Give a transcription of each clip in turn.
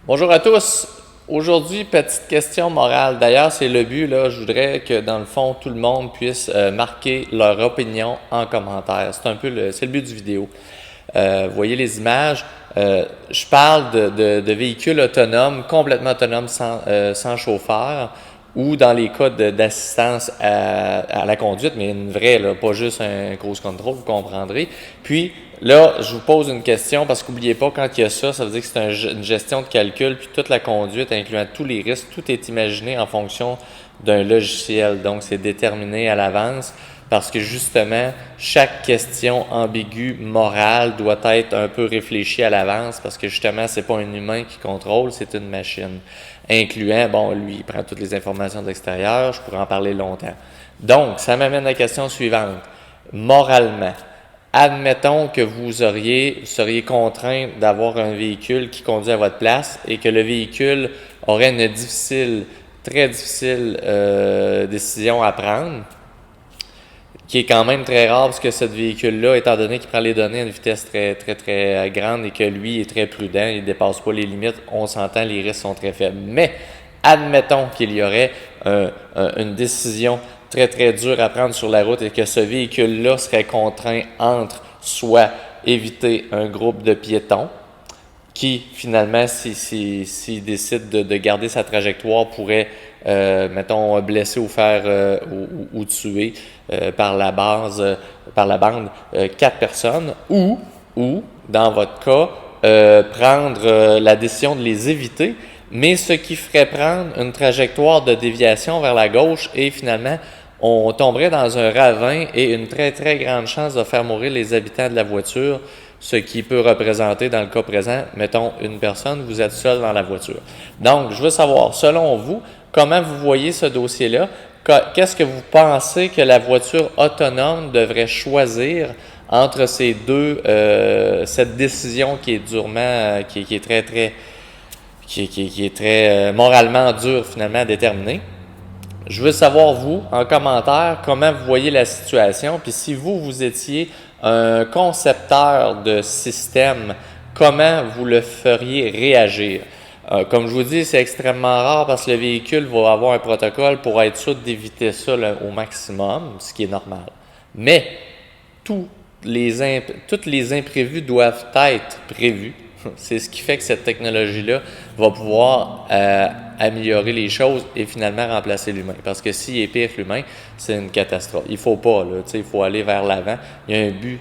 Bonjour à tous. Aujourd'hui, petite question morale. D'ailleurs, c'est le but, là. Je voudrais que, dans le fond, tout le monde puisse marquer leur opinion en commentaire. C'est le but du vidéo. Vous voyez les images. Je parle de véhicules autonomes, complètement autonomes, sans chauffeur, ou dans les cas d'assistance à la conduite, mais une vraie, là, pas juste un cruise control, vous comprendrez. Puis, là, je vous pose une question, parce qu'oubliez pas, quand il y a ça, ça veut dire que c'est une gestion de calcul, puis toute la conduite, incluant tous les risques, tout est imaginé en fonction d'un logiciel. Donc, c'est déterminé à l'avance, parce que justement, chaque question ambiguë, morale, doit être un peu réfléchie à l'avance, parce que justement, c'est pas un humain qui contrôle, c'est une machine. Incluant, bon, lui, il prend toutes les informations de l'extérieur, je pourrais en parler longtemps. Donc, ça m'amène à la question suivante. Moralement, admettons que vous seriez contraint d'avoir un véhicule qui conduit à votre place et que le véhicule aurait une très difficile décision à prendre, qui est quand même très rare parce que ce véhicule-là, étant donné qu'il prend les données à une vitesse très grande et que lui est très prudent, il ne dépasse pas les limites, on s'entend, les risques sont très faibles. Mais admettons qu'il y aurait une décision très dure à prendre sur la route et que ce véhicule-là serait contraint entre soit éviter un groupe de piétons, qui finalement, s'il décide de garder sa trajectoire, pourrait, mettons, blesser ou faire ou tuer par la bande 4 personnes, ou, dans votre cas, prendre la décision de les éviter, mais ce qui ferait prendre une trajectoire de déviation vers la gauche et finalement, on tomberait dans un ravin et une très grande chance de faire mourir les habitants de la voiture, ce qui peut représenter, dans le cas présent, mettons, une personne, vous êtes seul dans la voiture. Donc, je veux savoir, selon vous, comment vous voyez ce dossier-là? Qu'est-ce que vous pensez que la voiture autonome devrait choisir entre ces deux, cette décision qui est durement, qui est très moralement dure finalement à déterminer? Je veux savoir, vous, en commentaire, comment vous voyez la situation. Puis si vous étiez un concepteur de système, comment vous le feriez réagir? Comme je vous dis, c'est extrêmement rare parce que le véhicule va avoir un protocole pour être sûr d'éviter ça au maximum, ce qui est normal. Mais tous les imprévus doivent être prévus. C'est ce qui fait que cette technologie-là va pouvoir améliorer les choses et finalement remplacer l'humain. Parce que s'il est pire que l'humain, c'est une catastrophe. Il ne faut pas, là, il faut aller vers l'avant. Il y a un but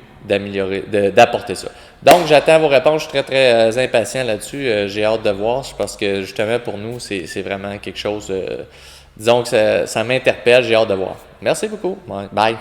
d'apporter ça. Donc, j'attends vos réponses. Je suis très impatient là-dessus. J'ai hâte de voir parce que justement, pour nous, c'est vraiment quelque chose, disons que ça m'interpelle. J'ai hâte de voir. Merci beaucoup. Bye.